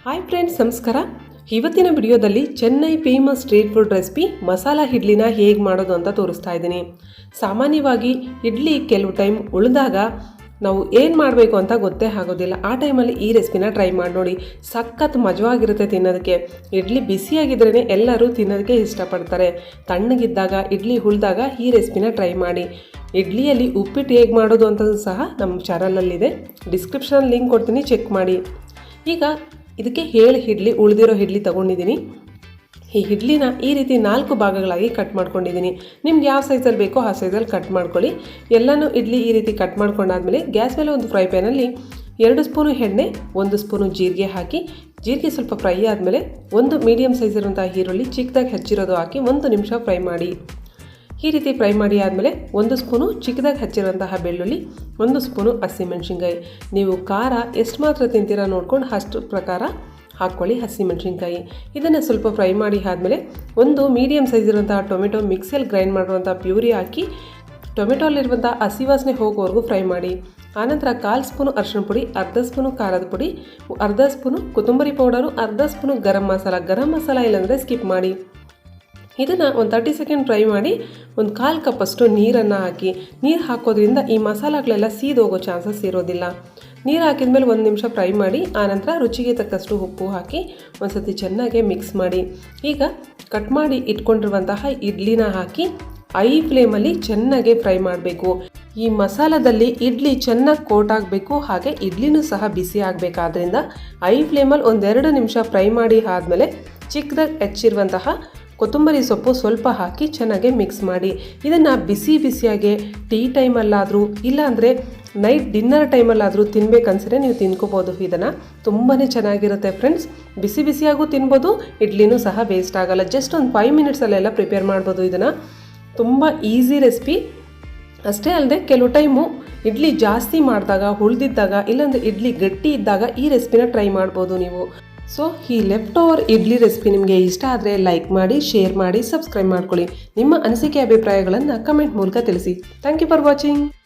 Hi friends, ನಮಸ್ಕಾರ. ಇವತ್ತಿನ ವಿಡಿಯೋದಲ್ಲಿ Chennai famous street food recipe masala ಇಡ್ಲಿನ ಹೇಗೆ ಮಾಡೋದು ಅಂತ ತೋರಿಸ್ತಾ ಇದ್ದೀನಿ. ಸಾಮಾನ್ಯವಾಗಿ ಇಡ್ಲಿ ಕೆಲವು ಟೈಮ್ ಉಳಿದಾಗ ನಾವು ಏನು ಮಾಡಬೇಕು ಅಂತ ಗೊತ್ತೇ ಆಗೋದಿಲ್ಲ. ಆ ಟೈಮಲ್ಲಿ ಈ ರೆಸಿಪಿನ ಟ್ರೈ ಮಾಡಿ ನೋಡಿ. ಸಖತ್ ಮಜವಾಗಿರುತ್ತೆ ತಿನ್ನೋದಕ್ಕೆ. ಇಡ್ಲಿ ಬಿಸಿಯಾಗಿದ್ರೇ ಎಲ್ಲರೂ ತಿನ್ನೋದಕ್ಕೆ ಇಷ್ಟಪಡ್ತಾರೆ. ತಣ್ಣಗಿದ್ದಾಗ ಇಡ್ಲಿ ಉಳಿದಾಗ ಈ ರೆಸಿಪಿನ ಟ್ರೈ ಮಾಡಿ. ಇಡ್ಲಿಯಲ್ಲಿ ಉಪ್ಪಿಟ್ಟು ಹೇಗೆ ಮಾಡೋದು ಅಂತ ಸಹ ನಮ್ಮ ಚಾನಲಲ್ಲಿದೆ. ಡಿಸ್ಕ್ರಿಪ್ಷನಲ್ಲಿ ಲಿಂಕ್ ಕೊಡ್ತೀನಿ, ಚೆಕ್ ಮಾಡಿ. ಈಗ ಇದಕ್ಕೆ 7 ಇಡ್ಲಿ ಉಳಿದಿರೋ ಇಡ್ಲಿ ತೊಗೊಂಡಿದ್ದೀನಿ. ಈ ಇಡ್ಲಿನ ಈ ರೀತಿ 4 ಭಾಗಗಳಾಗಿ ಕಟ್ ಮಾಡ್ಕೊಂಡಿದ್ದೀನಿ. ನಿಮ್ಗೆ ಯಾವ ಸೈಜಲ್ಲಿ ಬೇಕೋ ಆ ಸೈಜಲ್ಲಿ ಕಟ್ ಮಾಡ್ಕೊಳ್ಳಿ. ಎಲ್ಲನೂ ಇಡ್ಲಿ ಈ ರೀತಿ ಕಟ್ ಮಾಡ್ಕೊಂಡಾದ್ಮೇಲೆ ಗ್ಯಾಸ್ ಮೇಲೆ ಒಂದು ಫ್ರೈ ಪ್ಯಾನಲ್ಲಿ 2 ಸ್ಪೂನು ಎಣ್ಣೆ, 1 ಸ್ಪೂನು ಜೀರಿಗೆ ಹಾಕಿ, ಜೀರಿಗೆ ಸ್ವಲ್ಪ ಫ್ರೈ ಆದಮೇಲೆ ಒಂದು ಮೀಡಿಯಮ್ ಸೈಜ್ ಇರುವಂಥ ಈರುಳ್ಳಿ ಚಿಕ್ಕದಾಗಿ ಹೆಚ್ಚಿರೋದು ಹಾಕಿ 1 ನಿಮಿಷ ಫ್ರೈ ಮಾಡಿ. ಈ ರೀತಿ ಫ್ರೈ ಮಾಡಿ ಆದಮೇಲೆ 1 ಸ್ಪೂನು ಚಿಕ್ಕದಾಗಿ ಹಚ್ಚಿರುವಂತಹ ಬೆಳ್ಳುಳ್ಳಿ, 1 ಸ್ಪೂನು ಹಸಿಮೆಣಸಿನ್ಕಾಯಿ. ನೀವು ಖಾರ ಎಷ್ಟು ಮಾತ್ರ ತಿಂತೀರಾ ನೋಡ್ಕೊಂಡು ಅಷ್ಟು ಪ್ರಕಾರ ಹಾಕ್ಕೊಳ್ಳಿ ಹಸಿಮೆಣಸಿನ್ಕಾಯಿ. ಇದನ್ನು ಸ್ವಲ್ಪ ಫ್ರೈ ಮಾಡಿ ಆದಮೇಲೆ ಒಂದು ಮೀಡಿಯಮ್ ಸೈಜ್ ಇರುವಂತಹ ಟೊಮೆಟೊ ಮಿಕ್ಸಿಯಲ್ಲಿ ಗ್ರೈಂಡ್ ಮಾಡುವಂಥ ಪ್ಯೂರಿ ಹಾಕಿ ಟೊಮೆಟೊಲ್ಲಿರುವಂಥ ಹಸಿ ವಾಸನೆ ಹೋಗೋವರೆಗೂ ಫ್ರೈ ಮಾಡಿ. ಆನಂತರ 1/4 ಸ್ಪೂನು ಅರಿಶಿಣ ಪುಡಿ, ಅರ್ಧ ಸ್ಪೂನು ಖಾರದ ಪುಡಿ, ಅರ್ಧ ಸ್ಪೂನು ಕೊತ್ತಂಬರಿ ಪೌಡರು, ಅರ್ಧ ಸ್ಪೂನು ಗರಂ ಮಸಾಲ ಇಲ್ಲಾಂದರೆ ಸ್ಕಿಪ್ ಮಾಡಿ. ಇದನ್ನು ಒಂದು 30 ಸೆಕೆಂಡ್ ಫ್ರೈ ಮಾಡಿ ಒಂದು 1/4 ಕಪ್ಪಷ್ಟು ನೀರನ್ನು ಹಾಕಿ. ನೀರು ಹಾಕೋದ್ರಿಂದ ಈ ಮಸಾಲೆಗಳೆಲ್ಲ ಸೀದೋಗೋ ಚಾನ್ಸಸ್ ಇರೋದಿಲ್ಲ. ನೀರು ಹಾಕಿದ್ಮೇಲೆ 1 ನಿಮಿಷ ಫ್ರೈ ಮಾಡಿ. ಆನಂತರ ರುಚಿಗೆ ತಕ್ಕಷ್ಟು ಉಪ್ಪು ಹಾಕಿ ಒಂದು ಸತಿ ಚೆನ್ನಾಗಿ ಮಿಕ್ಸ್ ಮಾಡಿ. ಈಗ ಕಟ್ ಮಾಡಿ ಇಟ್ಕೊಂಡಿರುವಂತಹ ಇಡ್ಲಿನ ಹಾಕಿ ಐ ಫ್ಲೇಮಲ್ಲಿ ಚೆನ್ನಾಗಿ ಫ್ರೈ ಮಾಡಬೇಕು. ಈ ಮಸಾಲದಲ್ಲಿ ಇಡ್ಲಿ ಚೆನ್ನಾಗಿ ಕೋಟ್ ಆಗಬೇಕು, ಹಾಗೆ ಇಡ್ಲಿನೂ ಸಹ ಬಿಸಿ ಆಗಬೇಕಾದ್ರಿಂದ ಐ ಫ್ಲೇಮಲ್ಲಿ 1-2 ನಿಮಿಷ ಫ್ರೈ ಮಾಡಿ ಆದಮೇಲೆ ಚಿಕ್ಕದಾಗಿ ಹೆಚ್ಚಿರುವಂತಹ ಕೊತ್ತಂಬರಿ ಸೊಪ್ಪು ಸ್ವಲ್ಪ ಹಾಕಿ ಚೆನ್ನಾಗಿ ಮಿಕ್ಸ್ ಮಾಡಿ. ಇದನ್ನು ಬಿಸಿಯಾಗಿ ಟೀ ಟೈಮಲ್ಲಾದರೂ ಇಲ್ಲಾಂದರೆ ನೈಟ್ ಡಿನ್ನರ್ ಟೈಮಲ್ಲಾದರೂ ತಿನ್ಬೇಕನ್ಸಿದ್ರೆ ನೀವು ತಿನ್ಕೋಬೋದು. ಇದನ್ನು ತುಂಬಾ ಚೆನ್ನಾಗಿರುತ್ತೆ ಫ್ರೆಂಡ್ಸ್. ಬಿಸಿಯಾಗೂ ತಿನ್ಬೋದು, ಇಡ್ಲಿನೂ ಸಹ ವೇಸ್ಟ್ ಆಗಲ್ಲ. ಜಸ್ಟ್ ಒಂದು 5 ಮಿನಿಟ್ಸಲ್ಲೆಲ್ಲ ಪ್ರಿಪೇರ್ ಮಾಡ್ಬೋದು. ಇದನ್ನು ತುಂಬ ಈಸಿ ರೆಸಿಪಿ. ಅಷ್ಟೇ ಅಲ್ಲದೆ ಕೆಲವು ಟೈಮು ಇಡ್ಲಿ ಜಾಸ್ತಿ ಮಾಡಿದಾಗ, ಉಳಿದಿದ್ದಾಗ, ಇಲ್ಲಾಂದರೆ ಇಡ್ಲಿ ಗಟ್ಟಿ ಇದ್ದಾಗ ಈ ರೆಸಿಪಿನ ಟ್ರೈ ಮಾಡ್ಬೋದು ನೀವು. ಸೊ ಈ ಲೆಫ್ಟ್ ಓವರ್ ಇಡ್ಲಿ ರೆಸಿಪಿ ನಿಮಗೆ ಇಷ್ಟ ಆದರೆ ಲೈಕ್ ಮಾಡಿ, ಶೇರ್ ಮಾಡಿ, ಸಬ್ಸ್ಕ್ರೈಬ್ ಮಾಡ್ಕೊಳ್ಳಿ. ನಿಮ್ಮ ಅನಿಸಿಕೆ ಅಭಿಪ್ರಾಯಗಳನ್ನು ಕಮೆಂಟ್ ಮೂಲಕ ತಿಳಿಸಿ. Thank you for watching.